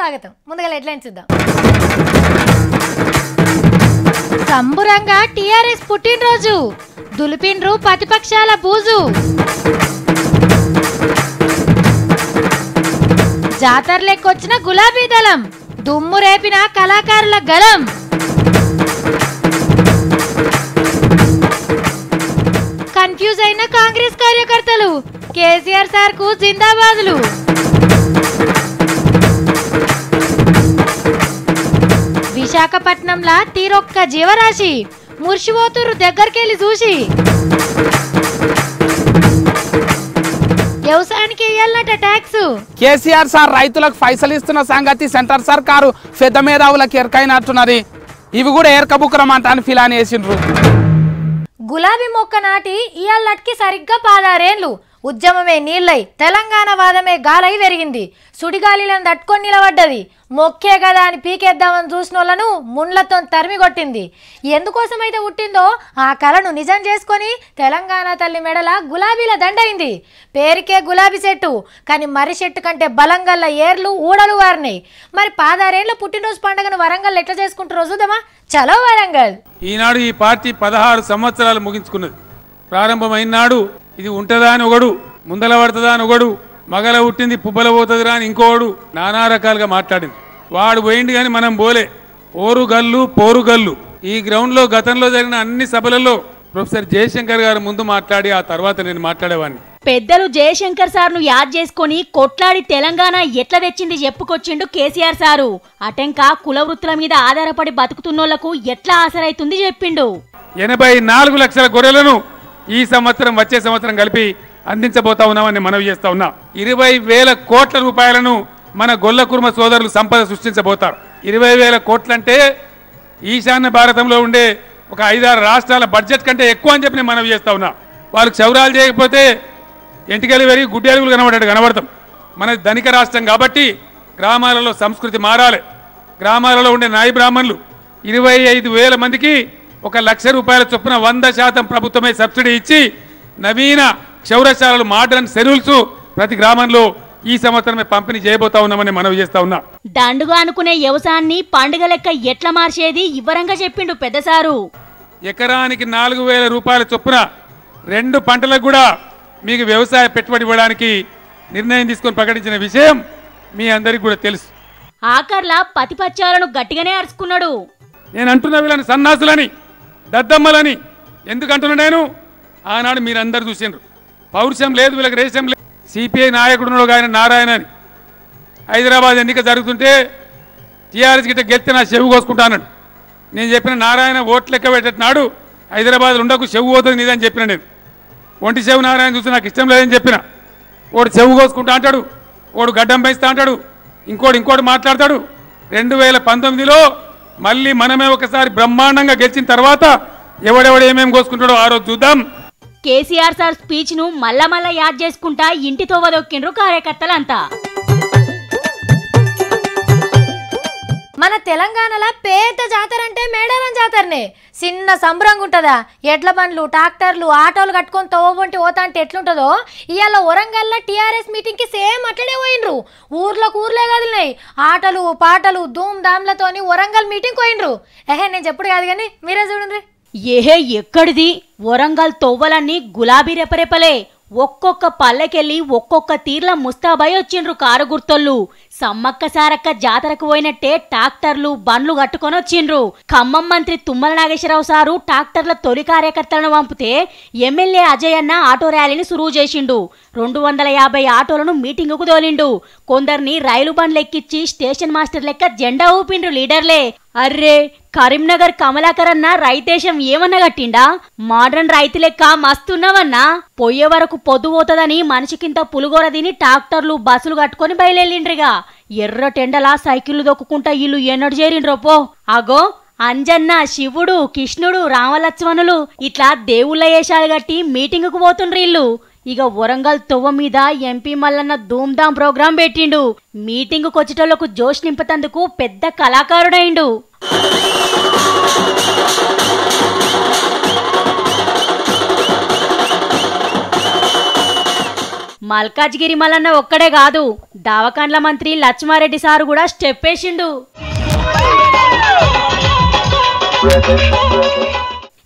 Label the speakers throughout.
Speaker 1: స్వాగతం. ముందుగా హెడ్లైన్స్ చూద్దాం. సంబురంగా టీఆర్ఎస్ పుట్టినరోజు, దులిపిండ్రు ప్రతిపక్షాల బూజు. జాతరలెక్కొచ్చిన గులాబీ దళం, దుమ్ము రేపిన కళాకారుల గళం. కన్ఫ్యూజ్ అయిన కాంగ్రెస్ కార్యకర్తలు, కేసీఆర్ సార్ కు జిందాబాదులు. విశాఖపట్నంలా తీరొక్క జీవరాశి, ముర్షిపోతురు దగ్గరికెళ్ళి చూసి. వ్యవసాయానికి ఇయ్యాలట ట్యాక్స్.
Speaker 2: కేసీఆర్ సార్ రైతులకు పైసలు ఇస్తున్న సంగతి సెంటర్ సర్కారు పెద్ద మేధావులకు ఎరకైనట్టున్నది. ఇవి కూడా ఏరకబుక్కరమంటాను ఫిలాని వేసిండ్రు.
Speaker 1: గులాబీ మొక్క నాటి ఇయాళ్ళకి సరిగ్గా 16 ఏళ్లు. ఉద్యమమే నీళ్ళై, తెలంగాణ వాదమే గాలై పెరిగింది. సుడిగాలిలను తట్టుకొని నిలబడ్డది. మొక్కే కదా అని పీకేద్దామని చూసిన వాళ్ళను ముండ్లతో తరిమి కొట్టింది. ఎందుకోసమైతే పుట్టిందో ఆ కళను నిజం చేసుకొని తెలంగాణ తల్లి మెడల గులాబీల దండైంది. పేరుకే గులాబీ చెట్టు, కానీ మర్రి చెట్టు కంటే బలంగల్ల ఏర్లు ఊడలు వారినాయి. మరి 16 ఏళ్ల పుట్టినరోజు పండుగను వరంగల్ ఎట్లా చేసుకుంటారో చూద్దామా. చలో వరంగల్.
Speaker 3: ఈనాడు ఈ పార్టీ 16 సంవత్సరాలు ముగించుకున్నది. ప్రారంభమైన నాడు ఇది ఉంటదా అని ఒకడు, ముందల పడుతుందా అని ఒకడు, మగల పుట్టింది పుబ్బల పోతుందిరా అని ఇంకోడు నానా రకాలుగా మాట్లాడింది. వాడు పోయింది కానీ మనం పోలే. ఓరు గల్లు పోరు గల్లు. ఈ గ్రౌండ్లో గతంలో జరిగిన అన్ని సభలలో ప్రొఫెసర్ జయశంకర్ గారు ముందు మాట్లాడి ఆ తర్వాత నేను మాట్లాడేవాడిని.
Speaker 4: పెద్దలు జయశంకర్ సార్ను యాద్ చేసుకుని కొట్లాడి తెలంగాణ ఎట్లా తెచ్చింది చెప్పుకొచ్చిండు కేసీఆర్ సారు. అటెంక కుల వృత్తుల మీద ఆధారపడి బతుకుతున్నోళ్లకు ఎట్లా ఆసరైతుంది చెప్పిండు.
Speaker 3: 84 లక్షల గొర్రెలను ఈ సంవత్సరం వచ్చే సంవత్సరం కలిపి అందించబోతా ఉన్నామని మనవి చేస్తా ఉన్నా. 20,000 కోట్ల రూపాయలను మన గొల్ల కుర్మ సోదరులు సంపద సృష్టించబోతారు. 20,000 కోట్లంటే ఈశాన్య భారతంలో ఉండే ఒక 5-6 రాష్ట్రాల బడ్జెట్ కంటే ఎక్కువ అని చెప్పి నేను మనవి చేస్తా ఉన్నా. వాళ్ళకి చౌరాలు చేయకపోతే ఎంటికలు పెరిగి గుడ్డేలుగులు కనబడతాం. మన ధనిక రాష్ట్రం కాబట్టి గ్రామాలలో సంస్కృతి మారాలి. గ్రామాలలో ఉండే నాయి బ్రాహ్మణులు 25,000 మందికి 1,00,000 రూపాయల చొప్పున 100% ప్రభుత్వమే సబ్సిడీ ఇచ్చి నవీన క్షౌరశాలలు, మోడర్న్ సెరూల్స్ ప్రతి గ్రామంలో ఈ సంవత్సరమే పంపిణీ చేయబోతా ఉన్నామని మనవి చేస్తా ఉన్నా.
Speaker 4: దండుగా అనుకునే వ్యవసాయాన్ని పండుగ లెక్క ఎట్లా మార్చేది వివరంగా చెప్పిండు పెద్దసారు.
Speaker 3: ఎకరానికి 4,000 రూపాయల చొప్పున 2 పంటలకు కూడా మీకు వ్యవసాయ పెట్టుబడి ఇవ్వడానికి నిర్ణయం తీసుకొని ప్రకటించిన విషయం మీ అందరికి కూడా తెలుసు.
Speaker 4: ఆఖర్లా పతిపత్యాలను గట్టిగానే అరుచుకున్నాడు.
Speaker 3: నేను అంటున్న వీళ్ళని సన్నాసులని, దద్దమ్మలని ఎందుకు అంటున్నా? నేను ఆనాడు మీరందరూ చూసిండ్రు. పౌరుషం లేదు వీళ్ళకి, రేషం లేదు. సిపిఐ నాయకుడు ఆయన నారాయణ అని హైదరాబాద్ ఎన్నిక జరుగుతుంటే టీఆర్ఎస్ గిట్ట గెలిస్తే నా చెవు కోసుకుంటానని నేను చెప్పిన. నారాయణ ఓట్లు లెక్క పెట్టినాడు హైదరాబాద్లో ఉండకు, చెవు పోతుంది నీదని చెప్పిన. నేను ఒంటి చెవు నారాయణ చూసి నాకు ఇష్టం లేదని చెప్పిన. వాడు చెవు కోసుకుంటా అంటాడు, వాడు గడ్డం పెంచుతా అంటాడు, ఇంకోటి మాట్లాడతాడు. 2019లో మళ్ళీ మనమే ఒకసారి బ్రహ్మాండంగా గెలిచిన తర్వాత ఎవడెవడు ఏమేమి కోసుకుంటాడో ఆ రోజు చూద్దాం.
Speaker 4: కేసీఆర్ సార్ స్పీచ్ ను మళ్ళా యాద్ చేసుకుంటా ఇంటి తోవదొక్కిండ్రు కార్యకర్తలంతా.
Speaker 1: మన తెలంగాణలో పెద్ద జాతర అంటే మేడారం జాతరనే. చిన్న సంబరంగా ఉంటుందా. ఎడ్ల బండ్లు, ట్రాక్టర్లు, ఆటోలు కట్టుకొని తోవంటి పోతా అంటే ఎట్లుంటుందో ఇవాళ వరంగల్లో టీఆర్ఎస్ మీటింగ్కి సేమ్ అట్లనే పోయినరు. ఊర్లే కదిలినాయి. ఆటలు పాటలు ధూమ్ ధామ్లతోని వరంగల్ మీటింగ్ పోయినరు. నేను చెప్పుడు కాదు కానీ మీరే చూడండి.
Speaker 4: ఎక్కడిది వరంగల్ తోవ్వలన్నీ గులాబీ రెపరెపలే. ఒక్కొక్క పల్లెకెళ్ళి ఒక్కొక్క తీర్ల ముస్తాబై వచ్చిండ్రు కారు గుర్తోళ్ళు. సమ్మక్క సారక్క జాతరకు పోయినట్టే ట్రాక్టర్లు బండ్లు కట్టుకొని వచ్చిండ్రు. ఖమ్మం మంత్రి తుమ్మల నాగేశ్వరరావు సారు ట్రాక్టర్ల తొలి కార్యకర్తలను పంపితే ఎమ్మెల్యే అజయ్ అన్న ఆటో ర్యాలీని సురువు చేసిండు. 250 ఆటోలను మీటింగుకు తోలిండు. కొందరిని రైలు బండ్లు ఎక్కించి స్టేషన్ మాస్టర్ లెక్క జెండా ఊపిండ్రు లీడర్లే. అర్రే కరీంనగర్ కమలాకర్ అన్న రైతేశం ఏమన్నా కట్టిండా? మోడర్న్ రైతు లెక్క మస్తున్నావన్నా. పోయే వరకు పొద్దు పోతుందని మనిషికింత పులుగోర తిని ట్రాక్టర్లు బస్సులు కట్టుకొని బయలుదేరిండ్రిగా. ఎర్ర టెండలా సైకిళ్లు దొక్కుంటా ఇల్లు ఎన్నడు చేరిండ్రోపో. అగో అంజన్న, శివుడు, కృష్ణుడు, రామలక్ష్మణులు ఇట్లా దేవుళ్ళ వేషాలు కట్టి మీటింగుకు పోతుండ్రు ఇల్లు. ఇక వరంగల్ తొవ్వ మీద ఎంపీ మల్లన్న ధూమ్ధాం ప్రోగ్రాం పెట్టిండు. మీటింగుకు వచ్చేటోళ్లకు జోష్ నింపతందుకు పెద్ద కళాకారుడైండు. మల్కాజ్గిరి మల్లన్న ఒక్కడే కాదు, దావకాండ్ల మంత్రి లక్ష్మారెడ్డి సారు కూడా స్టెప్ వేసిండు.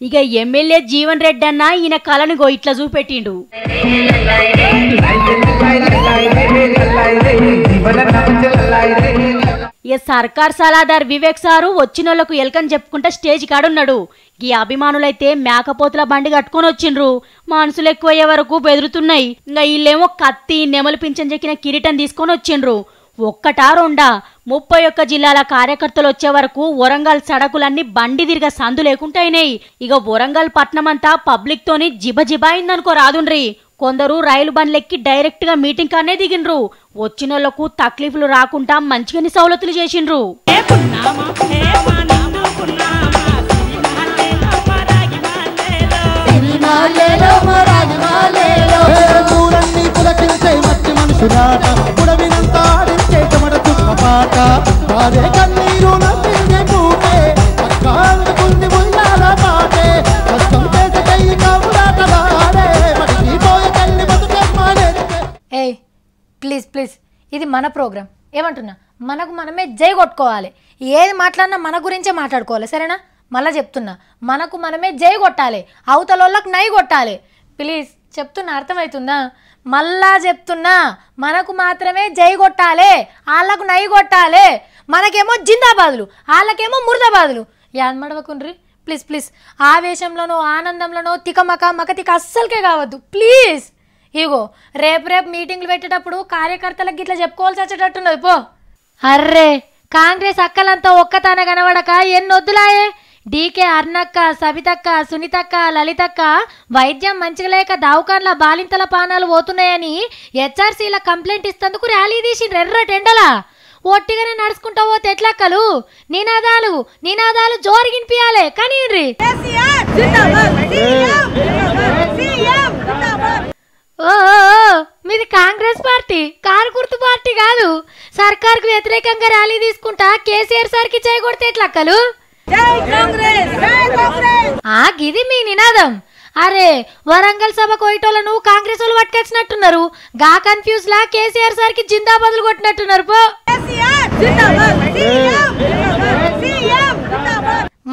Speaker 4: ఇక ఎమ్మెల్యే జీవన్ రెడ్డి అన్న ఈయన కళను ఇట్లా చూపెట్టిండు. ఇక సర్కార్ సలాదార్ వివేక్ సారు వచ్చినోళ్లకు ఎల్కని చెప్పుకుంటా స్టేజ్ కాడున్నాడు. ఈ అభిమానులైతే మేకపోతుల బండి కట్టుకొని వచ్చిండ్రు. మనుషులు ఎక్కువయ్యే వరకు బెదురుతున్నాయి. ఇంకా వీళ్ళేమో కత్తి నెమలి పింఛన్ చెక్కిన కిరీటం తీసుకొని వచ్చిండ్రు. ఒక్కటా రెండా 31 జిల్లాల కార్యకర్తలు వచ్చే వరకు వరంగల్ సడకులన్నీ బండి తిరిగ సందు లేకుంటాయినాయి. ఇక వరంగల్ పట్నం అంతా పబ్లిక్ తోని జిబజిబా అయిందనుకో రాదుండ్రి. కొందరు రైలు బండ్లెక్కి డైరెక్ట్ గా మీటింగ్ కానే దిగిండ్రు. వచ్చినోళ్లకు తక్లీఫ్లు రాకుండా మంచిగాని సౌలతులు చేసిండ్రు.
Speaker 1: ప్లీజ్ ప్లీజ్, ఇది మన ప్రోగ్రామ్. ఏమంటున్నా, మనకు మనమే జై కొట్టుకోవాలి. ఏది మాట్లాడినా మన గురించే మాట్లాడుకోవాలి, సరేనా? మళ్ళీ చెప్తున్నా, మనకు మనమే జై కొట్టాలి, అవతలోళ్ళకి నై కొట్టాలి. ప్లీజ్ చెప్తున్నా, అర్థమవుతుందా? మళ్ళా చెప్తున్నా, మనకు మాత్రమే జై కొట్టాలి, వాళ్ళకు నై కొట్టాలి. మనకేమో జిందాబాదులు, వాళ్ళకేమో ముర్దాబాదులు. యాద్ మడవకుండ్రి ప్లీజ్ ప్లీజ్. ఆవేశంలోనో ఆనందంలోనో మకతిక అస్సలకే కావద్దు ప్లీజ్. ఇగో రేపు మీటింగ్లు పెట్టేటప్పుడు కార్యకర్తలకు ఇట్లా చెప్పుకోవాల్సి వచ్చేటట్టున్నది పో. అర్రే, కాంగ్రెస్ అక్కలంతా ఒక్కతాన కనబడక ఎన్నొద్దులాయే. డీకే అర్ణక్క, సబితక్క, సునీతక్క, లలితక్క వైద్యం మంచిగా లేక దావుకాన్ల బాలింతల పానాలు పోతున్నాయని హెచ్ఆర్సీల కంప్లైంట్ ఇస్తందుకు ర్యాలీ తీసిండ్రు ఎర్ర టెండలా. ఒట్టిగానే నడుచుకుంటా పోతే ఎట్లక్కలు? నినాదాలు జోరిగినిపియాలే కానీ ఓ మీది కాంగ్రెస్ పార్టీ, కారు గుర్తు పార్టీ కాదు. సర్కార్కు వ్యతిరేకంగా ర్యాలీ తీసుకుంటా కేసీఆర్ సార్కి చేయగొడితే ఎట్లక్కలు? గిది మీ నినాదం. అరే, వరంగల్ సభ కోయిటోలను కాంగ్రెస్ వాళ్ళు పట్టుకొచ్చినట్టున్నారు. గా కన్ఫ్యూజ్ లా కేసీఆర్ సార్కి జిందాబాదులు కొట్టినట్టున్నారు పో.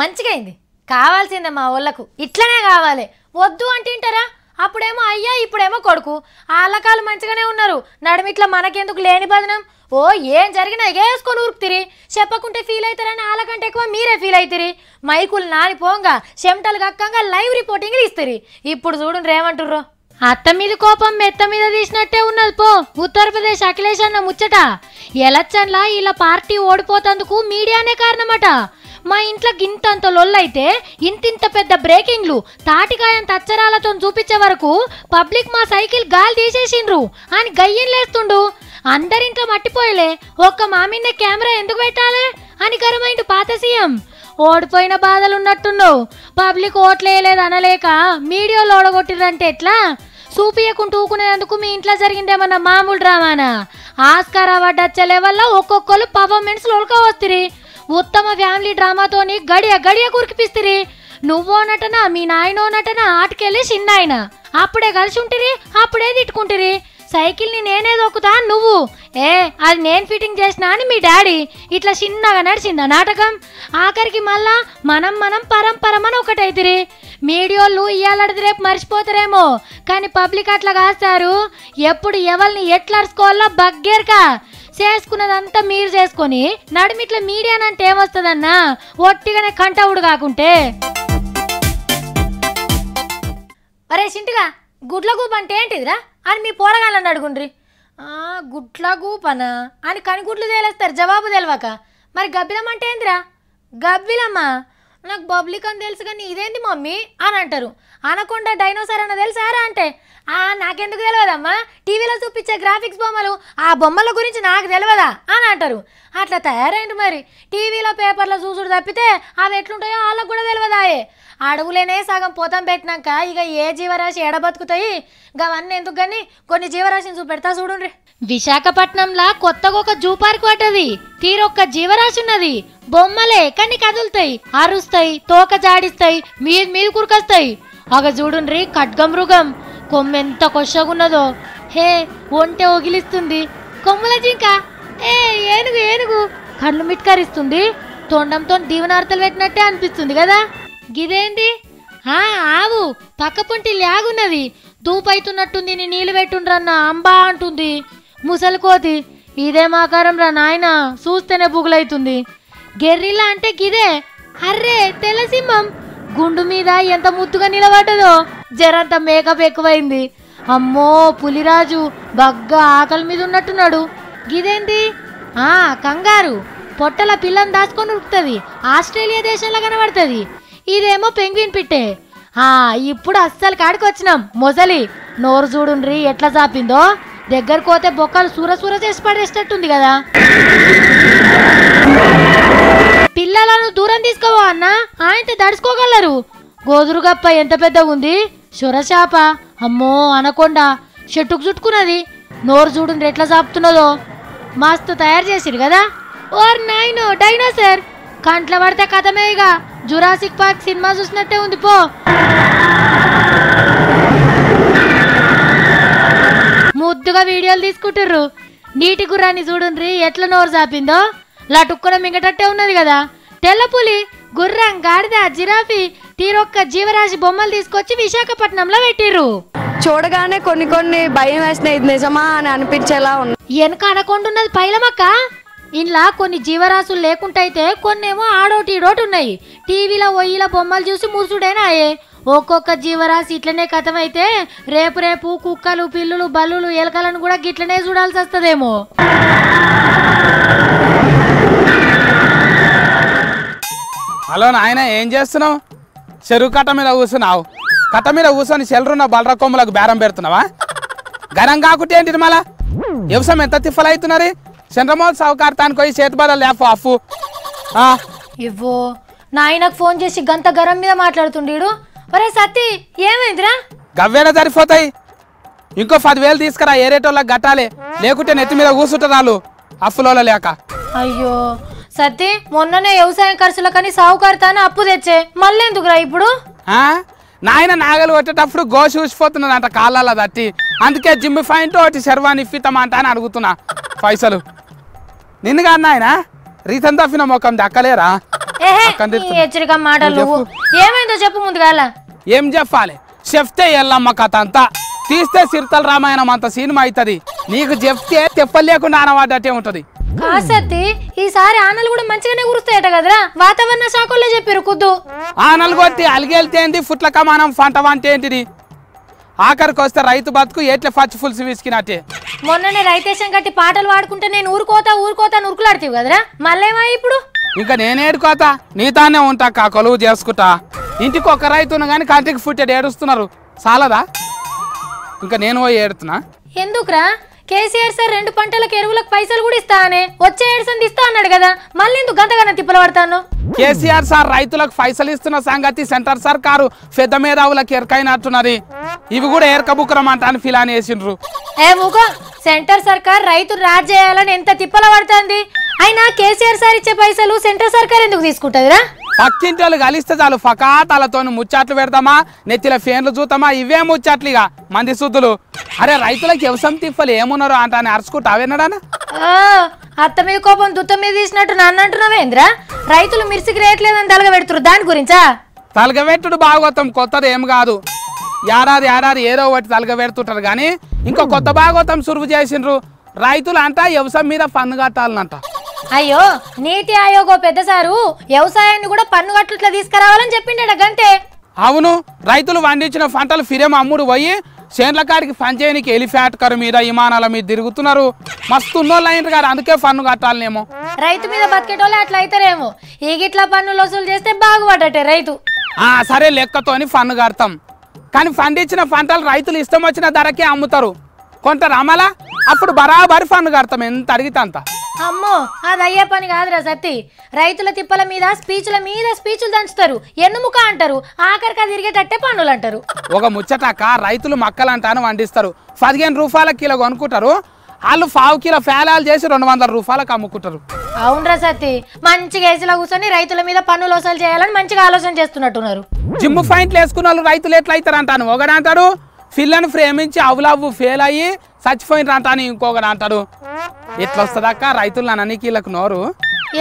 Speaker 1: మంచిగా అయింది. కావాల్సిందే మా వాళ్ళకు, ఇట్లనే కావాలి. వద్దు అంటుంటారా? అప్పుడేమో అయ్యా, ఇప్పుడేమో కొడుకు. ఆళ్ళకాలు మంచిగానే ఉన్నారు. నడుమిట్లా మనకెందుకు లేని బదనం? ఓ ఏం జరిగినా ఎగేసుకొని ఊరుకుతిరి. చెప్పకుంటే ఫీల్ అవుతారని వాళ్ళకంటే ఎక్కువ మీరే ఫీల్ అవుతారు. మైకులు నానిపోంగా చెమటలు కక్కంగా లైవ్ రిపోర్టింగ్లు ఇస్తారు. ఇప్పుడు చూడండి ఏమంటుర్రో. అత్త మీద కోపం మెత్త మీద తీసినట్టే ఉన్నది పో. ఉత్తరప్రదేశ్ అఖిలేష్ అన్న ముచ్చట. ఎలక్షన్లా ఇలా పార్టీ ఓడిపోతందుకు మీడియానే కారణమట. మా ఇంట్లో గింతంత లొల్లైతే ఇంతింత పెద్ద బ్రేకింగ్లు తాటికాయంత అచ్చరాలతో చూపించే వరకు పబ్లిక్ మా సైకిల్ గాలి తీసేసిండ్రు అని గయ్యన్లేస్తుండు. అందరింట్లో మట్టిపోయలే, ఒక్క మామిన్న కెమెరా ఎందుకు పెట్టాలి అని గరమైండు పాత సీఎం. ఓడిపోయిన బాధలున్నట్టున్నావు. పబ్లిక్ ఓట్లేయలేదు అనలేక మీడియాలో ఓడగొట్టిరంటే ఎట్లా? చూపియకుంటూ ఊకునేందుకు మీ ఇంట్లో జరిగిందేమన్నా మామూలు డ్రామానా? ఆస్కార్ అవార్డు వచ్చే లెవెల్లో ఒక్కొక్కరు పర్ఫార్మెన్స్ లోల్కా వస్తుంది. ఉత్తమ ఫ్యామిలీ డ్రామాతోని గడియ కురికిపిస్తుంది. నువ్వో నటన, మీ నాయనో నటన, ఆటకెళ్ళి చిన్నాయన. అప్పుడే కలిసి ఉంటిరి, అప్పుడే తిట్టుకుంటిరి. సైకిల్ని నేనే దొక్కుతా నువ్వు, అది నేను ఫిట్టింగ్ చేసినా అని మీ డాడీ. ఇట్లా చిన్నగా నడిచిందా నాటకం? ఆఖరికి మళ్ళా మనం పరంపరమని ఒకటైతిరి. మీడియోళ్ళు ఇయ్యాలడిది రేపు మర్చిపోతారేమో, కానీ పబ్లిక్ అట్లా కాస్తారు. ఎప్పుడు ఎవరిని ఎట్లా అరుచుకోవాలో బగ్గేరకా. చేసుకున్నదంతా మీరు చేసుకొని నడిమిట్ల మీడియానంటే ఏమొస్తుందన్నా? ఒట్టిగానే కంటవుడు కాకుంటే. అరే చింటిగా, గుడ్ల గూప అంటే ఏంటిదిరా అని మీ పోరగాళ్ళని అడుగుండ్రి. గుడ్ల గూపనా అని కనిగుడ్లు తేలేస్తారు జవాబు తెలియక. మరి గబ్బిలం అంటే ఏందిరా? గబ్బిలమ్మా, నాకు పబ్లిక్ అని తెలుసు కానీ ఇదేంది మమ్మీ అని అంటారు. అనకొండ డైనోసార్ అన్న తెలుసారా అంటే, నాకెందుకు తెలియదమ్మా, టీవీలో చూపించే గ్రాఫిక్స్ బొమ్మలు, ఆ బొమ్మల గురించి నాకు తెలియదా అని అంటారు. అట్లా తయారైంది. మరి టీవీలో పేపర్లో చూసుడు తప్పితే అవి ఎట్లుంటాయో వాళ్ళకు కూడా తెలియదాయే. అడవులేనే సగం పోతం పెట్టినాక ఇక ఏ జీవరాశి ఎడబతుకుతాయి? గవన్నీ ఎందుకు కానీ కొన్ని జీవరాశిని చూపెడతా చూడండి. విశాఖపట్నంలా కొత్తగా ఒక జూ పార్క్ పడ్డది. తీరొక్క జీవరాశి ఉన్నది. బొమ్మలే కానీ కదులుతాయి, అరుస్తాయి, తోక జాడిస్తాయి, మీద కురికొస్తాయి. అగ చూడుండ్రి ఖడ్గమృగం. కొమ్మెంత కొచ్చగున్నదో. హే ఒంటె ఒగిలిస్తుంది. కొమ్ముల జింక ఏ ఏనుగు ఏనుగు కళ్ళు మిట్కరిస్తుంది. తొండంతో దీవనార్తలు పెట్టినట్టే అనిపిస్తుంది కదా. గిదేంది? ఆవు పక్క పొంటి లాగున్నది. దూపైతున్నట్టుంది. నీ నీళ్ళు పెట్టుండ్రన్న అంబా అంటుంది. ముసలి కోతి ఇదేం ఆకారం రా నాయన, చూస్తేనే బుగులైతుంది. గెర్రిలా అంటే గిదే. అర్రే తెల్లసింహం గుండు మీద ఎంత ముద్దుగా నిలబడ్డదో. జరంత మేకప్ ఎక్కువైంది. అమ్మో పులిరాజు బగ్గా ఆకలి మీద ఉన్నట్టున్నాడు. గిదేంది? కంగారు పొట్టల పిల్లని దాచుకొని ఉరుకుతుంది. ఆస్ట్రేలియా దేశంలో కనబడుతుంది. ఇదేమో పెంగ్విన్ పిట్టే. ఇప్పుడు అస్సలు కాడికి వచ్చినాం. మొసలి నోరు చూడుండ్రి ఎట్లా చాపిందో. దగ్గరకు పోతే బొక్కలు సూర చేసి పడేసేటట్టుంది కదా. పిల్లలను దూరం తీసుకోవా అన్న, ఆయనతో దడుచుకోగలరు. గోదురుగప్ప ఎంత పెద్దగా ఉంది. శురశాప అమ్మో అనకొండ చెట్టుకు చుట్టుకున్నది. నోరు చూడుండ్రి ఎట్లా చాపుతున్నదో. మస్తు తయారు చేసిరు కదా. ఓర్ నాయనో డైనోసర్ కంట్ల పడితే కథమే. ఇక జురాసిక్ పార్క్ సినిమా చూసినట్టే ఉంది పో. ముద్దుగా వీడియోలు తీసుకుంటుర్రు. నీటి గుర్రాన్ని చూడుండ్రి ఎట్లా నోరు చాపిందో. లటుక్కున మింగటట్టే ఉన్నది కదా. తెల్లపులి, గుర్రం, గాడిద, జిరాఫీ తీరొక్క జీవరాశి బొమ్మలు తీసుకొచ్చి విశాఖపట్నంలో పెట్టిర్రు.
Speaker 5: చూడగానే కొన్ని భయం వేసినాయి. ఇది నిజమా అని అనిపించేలా ఉంది.
Speaker 1: వెనక అనకొండున్నది పైలమక్క. ఇంట్లో కొన్ని జీవరాశులు లేకుంటైతే కొన్నేమో ఆడోటి ఉన్నాయి. టీవీలో ఒయ్యిల బొమ్మలు చూసి ముసుడేనాయే. ఒక్కొక్క జీవరాశి ఇట్లనే కథమైతే రేపు కుక్కలు, పిల్లులు, బల్లులు, ఎలకలను కూడా గిట్లనే చూడాల్సి వస్తుందేమో.
Speaker 2: హలో నాయన, ఏం చేస్తున్నావు? చెరువు కట్ట మీద కూర్చున్నావు. కట్ట మీద కూర్చొని చెల్లరున్న బలర కొమ్ములకు బేరం పెడుతున్నావా? గనం కాకుంటే ఏంటి మళ్ళా? వ్యవసాయం ఎంత తిప్పలవుతున్నారు? చంద్రమోహన్ సౌకార్తానికి పోయి చేతి బదులు లేఫు అఫ్ఫు.
Speaker 1: ఇవ్వో నాయనకు ఫోన్ చేసి గంత గరం మీద మాట్లాడుతుండీడు. ఒరే సత్తి ఏమైందిరా?
Speaker 2: గవ్వేలా సరిపోతాయి. ఇంకో 10,000 తీసుకురా. ఏ రేటోళ్ళకి కట్టాలి, లేకుంటే నెత్తి మీద కూర్చుంటారు వాళ్ళు అప్పులో లేక.
Speaker 1: అయ్యో సత్తి మొన్ననే వ్యవసాయం ఖర్చులకని సావుకారుతాను అప్పు తెచ్చే మళ్ళీ ఎందుకురా ఇప్పుడు?
Speaker 2: నాయన నాగలు కొట్టేటప్పుడు గోసి ఊసిపోతున్నదంట కాళ్ళ దట్టి. అందుకే జిమ్ ఫైంట్ ఒకటి శర్వాన్ని ఇప్పిస్తామంట అని అడుగుతున్నా పైసలు. నిన్ను కాదు నాయన, రీతం తప్పిన మొక్కం దక్కలేరా?
Speaker 1: హెచ్చరిక మాటలు. ఏమైందో చెప్పు ముందుగాల.
Speaker 2: ఏం చెప్పాలి? చెప్తే ఎల్లమ్మ కథ అంతా, తీస్తే సిరితల రామాయణం అంత సినిమా అవుతుంది. నీకు చెప్తే తెప్పలేకుండా అనవాడటే ఉంటది.
Speaker 1: కాసత్తి ఈసారి ఆనలు కూడా మంచిగానే కురుస్తాయట కదరా. వాతావరణ శాఖల్లో చెప్పారు కుద్దు.
Speaker 2: ఆనలు కొట్టి అలిగేళ్తే ఏంటి, ఫుట్ల కమానం పంట వంట ఏంటిది? ఆఖరికి వస్తే రైతు బతుకు ఎట్లా పచ్చి పులుసు విసికినట్టే.
Speaker 1: మొన్ననే రైతేశం కట్టి పాటలు పాడుకుంటే నేను ఊరుకోతా ఉరుకులాడుతీవి కదరా. మళ్ళేమా ఇప్పుడు?
Speaker 2: ఇంకా నేనేడుకోతా, నీతానే ఉంటా కొలువు చేసుకుంటా. ఇంటికి ఒక రైతును కానీ కంటికి ఫుట్టెడ్ ఏడుస్తున్నారు. చాలదా? ఇంకా నేను పోయి ఏడుతున్నా.
Speaker 1: ఎందుకురా? కేసీఆర్ సార్ 2 పంటలకు ఎరువులకు పైసలు కూడా ఇస్తా అనే వచ్చే ఏడుసంది ఇస్తా అన్నాడు కదా. మళ్ళీ ఎందుకు గంతగానే తిప్పలు పడతాను?
Speaker 2: కేసీఆర్ సార్ రైతులకు పైసలు ఇస్తున్న సంగతి సెంటర్ సర్కారు పెద్ద మేధావులకు ఎరకైనట్టున్నది. ఇవి కూడా ఏరకబుక్కరం అంట అని ఫిలాన్ వేసిండ్రు.
Speaker 1: మూకో సెంటర్ సర్కార్ రైతులు రాజు చేయాలని ఎంత తిప్పల పడుతుంది. అయినా కేసీఆర్ సార్ ఇచ్చే పైసలు సెంటర్ సర్కార్ ఎందుకు తీసుకుంటుందిరా?
Speaker 2: పక్కింటి వాళ్ళు కలిస్తే చాలు ఫకాతాలతో ముచ్చట్లు పెడతామా, నెత్తిల ఫేన్లు చూతామా, ఇవే ముచ్చట్లుగా మంది శుద్ధులు. అరే రైతులకు వ్యవసాయం తిప్పలు ఏమున్నారు అంట అని అరుచుకుంటా విన్నాడానా?
Speaker 1: అత్త మీద కోపం దుత్త మీద తీసినట్టు నన్ను అంటున్నావేంద్రా? రైతులు మిర్చికి రేట్ లేదని తలగబెడుతురు, దాని గురించా?
Speaker 2: తలగబెట్టుడు భాగవతం కొత్తది ఏం కాదు. ఏడాది ఏదో ఒకటి తలగబెడుతుంటారు కానీ ఇంకో కొత్త భాగవతం సురువు చేసిండ్రు. రైతులు అంట వ్యవసాయం మీద పన్ను కట్టాలనంట.
Speaker 1: అయ్యో నీతి ఆయోగో పెద్ద సారు వ్యవసాయాన్ని కూడా పన్ను కట్టుట్లా తీసుకురావాలని చెప్పిండట గంతే.
Speaker 2: అవును, రైతులు పండించిన పంటలు ఫిరేమ అమ్ముడు పోయి చేన్ల కాడికి పంచేయనికి ఎలిఫాట్ కరు మీద విమానాల మీద తిరుగుతున్నారు. మస్తు ఉన్నోళ్ళు అయినారు కదా, అందుకే పన్ను కట్టాలనేమో.
Speaker 1: రైతు మీద బతికేటోళ్ళు అట్లా అవుతారేమో. ఈ గిట్లా పన్నులు వసూలు చేస్తే బాగుపడటే రైతు.
Speaker 2: సరే లెక్కతోని పన్ను కడతాం, కానీ పండించిన పంటలు రైతులు ఇష్టం వచ్చిన ధరకే అమ్ముతారు. కొంటారు అమలా, అప్పుడు బరాబరి పన్ను కడతాం ఎంత అడిగితే అంత.
Speaker 1: అమ్మో అది అయ్యే పని కాదురా సత్తి. రైతుల తిప్పల మీద స్పీచ్లు దంచుతారు, ఎన్నుముక అంటారు, ఆఖరిగా తిరిగేటట్టే పన్నులు అంటారు.
Speaker 2: ఒక ముచ్చటాక రైతులు మక్కలంటాను వండిస్తారు. 15 రూపాయల కిలో కొనుక్కుంటారు. వాళ్ళు 1/2 కిలో ఫేలాలు చేసి 200 రూపాయలకు అమ్ముకుంటారు.
Speaker 1: అవునరా సత్తి, మంచిగా ఏసీలో కూర్చొని రైతుల మీద పన్నులు వసూలు చేయాలని మంచిగా ఆలోచన చేస్తున్నట్టున్నారు.
Speaker 2: జిమ్ ఫైంట్లు వేసుకున్న వాళ్ళు రైతులు ఎట్లా అవుతారు అంటాను. ఒకడంటాడు పిల్లను ప్రేమించి అవులవ్వు ఫెయిల్ అయ్యి చచ్చిపోయినరా అంట అని ఇంకొకటి అంటాడు. ఎట్లా వస్తుందక్క రైతులు నన్నకి వీళ్ళకు నోరు?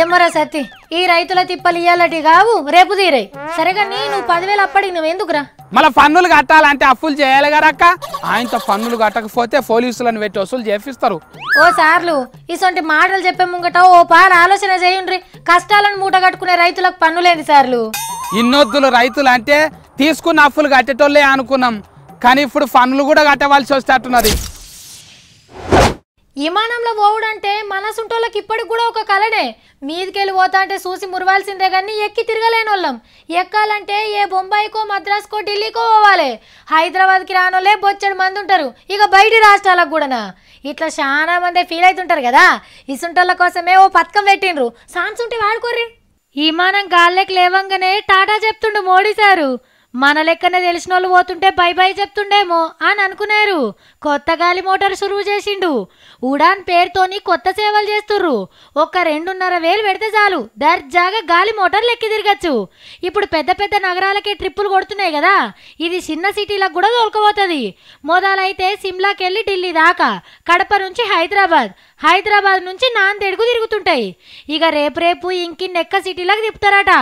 Speaker 1: ఏమరా సత్తి, ఈ రైతుల తిప్పలు ఇయ్యాలటి కావు రేపు తీరాయి. సరేగాని నువ్వు 10,000 అప్పటికి నువ్వు ఎందుకురా?
Speaker 2: మళ్ళీ పన్నులు కట్టాలంటే అప్పులు చేయాలి కదక్క. ఆయనతో పన్నులు కట్టకపోతే పోలీసులను పెట్టి వసూలు చేపిస్తారు.
Speaker 1: ఓ సార్లు ఇసొంటి మాటలు చెప్పే ముంగట ఓ పాలు ఆలోచన చేయండి. కష్టాలను మూట కట్టుకునే రైతులకు పన్నులేంది సార్లు?
Speaker 2: ఇన్నొద్దులు రైతులు అంటే తీసుకున్న అప్పులు కట్టేటోళ్ళే అనుకున్నాం, కానీ ఇప్పుడు పన్నులు కూడా కట్టవలసి వస్తేట్టున్నది.
Speaker 1: విమానంలో పోవుడంటే మనసుంటోళ్ళకి ఇప్పటికి కూడా ఒక కలనే. మీదికెళ్ళి పోతా అంటే చూసి మురవాల్సిందే కానీ ఎక్కి తిరగలేని వాళ్ళం. ఎక్కాలంటే ఏ బొంబాయికో మద్రాసుకో ఢిల్లీకో పోవాలి. హైదరాబాద్కి రానోళ్ళే బొచ్చడు మంది ఉంటారు, ఇక బయటి రాష్ట్రాలకు కూడానా. ఇట్లా చాలా మంది ఫీల్ అవుతుంటారు కదా. ఇసుంటోళ్ళ కోసమే ఓ పథకం పెట్టిండ్రు, ఛాన్స్ ఉంటే వాడుకోర్రి. విమానం గాల్లోకి లేవంగానే టాటా చెప్తుండు మోడీ సారు. మన లెక్కనే తెలిసిన వాళ్ళు పోతుంటే బై బై చెప్తుండేమో అని అనుకున్నారు. కొత్త గాలి మోటార్ సురువు చేసిండు. ఉడాన్ పేరుతోని కొత్త సేవలు చేస్తుర్రు. ఒక్క 2,500,000 పెడితే చాలు దర్జాగా గాలి మోటార్లు ఎక్కి తిరగచ్చు. ఇప్పుడు పెద్ద పెద్ద నగరాలకే ట్రిప్పులు కొడుతున్నాయి కదా, ఇది చిన్న సిటీలకు కూడా తోలుకపోతుంది. మొదలైతే సిమ్లాకి వెళ్ళి ఢిల్లీ దాకా, కడప నుంచి హైదరాబాద్, హైదరాబాద్ నుంచి నాందేడ్కు తిరుగుతుంటాయి. ఇక రేపు ఇంకిన్నెక్క సిటీలకు తిప్పుతారట.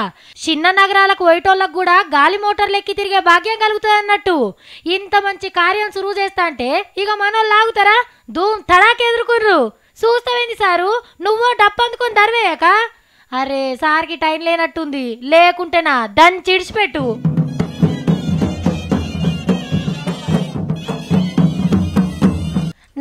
Speaker 1: చిన్న నగరాలకు పోయేటోళ్ళకు కూడా గాలి మోటార్లు ఎక్కి తిరిగే భాగ్యం కలుగుతుంది అన్నట్టు. ఇంత మంచి కార్యం సురువు చేస్తా అంటే ఇక మనోళ్ళు ఆగుతారా? ధూమ్ తడాకి ఎదుర్కొర్రు. చూస్తావేంది సారు, నువ్వో డప్పందుకొని దర్వేయక? అరే సార్కి టైం లేనట్టుంది, లేకుంటేనా దాన్ని చిడిచిపెట్టు.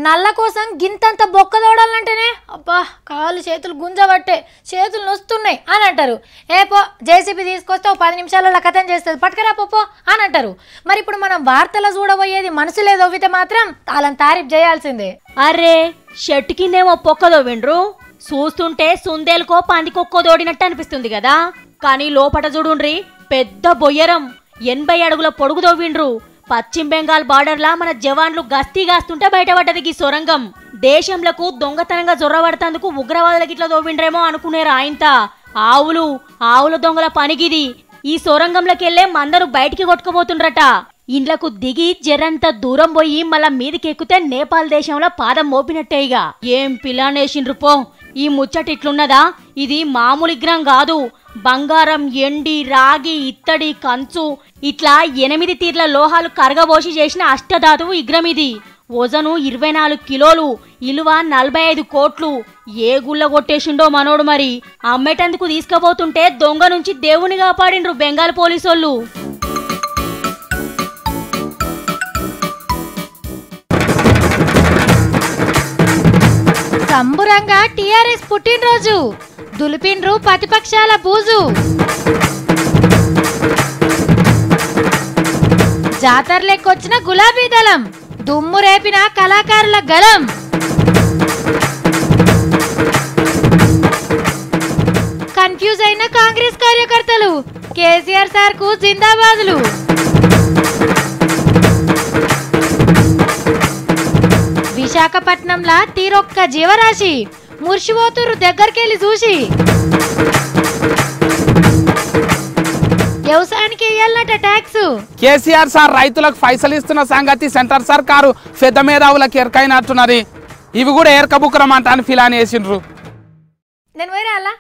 Speaker 1: నల్ల కోసం గింతంత బొక్క తోడాలంటేనే అబ్బా కాళ్ళు చేతులు గుంజబట్టే, చేతులు నొస్తున్నాయి అని అంటారు. ఏ పో జేసీబీ తీసుకొస్తే 10 నిమిషాలలో కథం చేస్తుంది, పట్టుకరా పో అని అంటారు. మరి ఇప్పుడు మనం వార్తలో చూడబోయేది మనసులే దొవ్వితే మాత్రం వాళ్ళని తారీఫ్ చేయాల్సిందే.
Speaker 4: అరే షెట్టు కిందేమో పొక్కదో విండ్రు, చూస్తుంటే సుందేలుకో పందికొక్కో దోడినట్టు అనిపిస్తుంది కదా. కానీ లోపట చూడుండ్రి పెద్ద బొయ్యరం 80 అడుగుల పొడుగు దోవిండ్రు. పశ్చిమ బెంగాల్ బార్డర్లా మన జవాన్లు గస్తీ గాస్తుంటే బయటపడ్డది ఈ సొరంగం. దేశంలకు దొంగతనంగా జొర్రబడతందుకు ఉగ్రవాదులకి ఇట్లా దోవిండ్రేమో అనుకునేరు ఆయంత. ఆవుల దొంగల పనిగిది. ఈ సొరంగంలోకి వెళ్లే మందరు బయటికి కొట్టుకుపోతుండ్రట. ఇండ్లకు దిగి జరంత దూరం పోయి మళ్ళా మీదికి ఎక్కితే నేపాల్ దేశంలో పాదం మోపినట్టే. ఇక ఏం పిలానేసిండ్రు పో. ఈ ముచ్చట ఇట్లున్నదా? ఇది మామూలు విగ్రహం కాదు. బంగారం, ఎండి, రాగి, ఇత్తడి, కంచు ఇట్లా 8 తీర్ల లోహాలు కరగబోసి చేసిన అష్టధాతువు విగ్రహం ఇది. వజను 24 కిలోలు, ఇలువ 45 కోట్లు. ఏ గుళ్ళ కొట్టేసిండో మనోడు. మరి అమ్మేటందుకు తీసుకుపోతుంటే దొంగ నుంచి దేవుని కాపాడిండ్రు బెంగాల్ పోలీసోళ్ళు.
Speaker 1: సంబురంగా టీఆర్ఎస్ పుట్టినరోజు దులిపిండ్రు ప్రతిపక్షాల బూజు. జాతరలెక్కొచ్చిన గులాబీ దళం, దుమ్ము రేపిన కళాకారుల గలం. కన్ఫ్యూజ్ అయిన కాంగ్రెస్ కార్యకర్తలు కేసీఆర్ సార్ కు జిందాబాదులు. విశాఖపట్నంలా తీరొక్క జీవరాశి ముర్షిపోతురు దగ్గరికెళ్ళి చూసి. వ్యవసాయానికి వేయాలట ట్యాక్స్.
Speaker 2: కేసీఆర్ సార్ రైతులకు పైసలు ఇస్తున్న సంగతి సెంటర్ సర్కారు పెద్ద మేధావులకు ఎరకైనట్టున్నది. ఇవి కూడా ఏర్కబుక్కరమంట అని ఫిలాన్ వేసిండ్రు.
Speaker 1: నేను వేరే అలా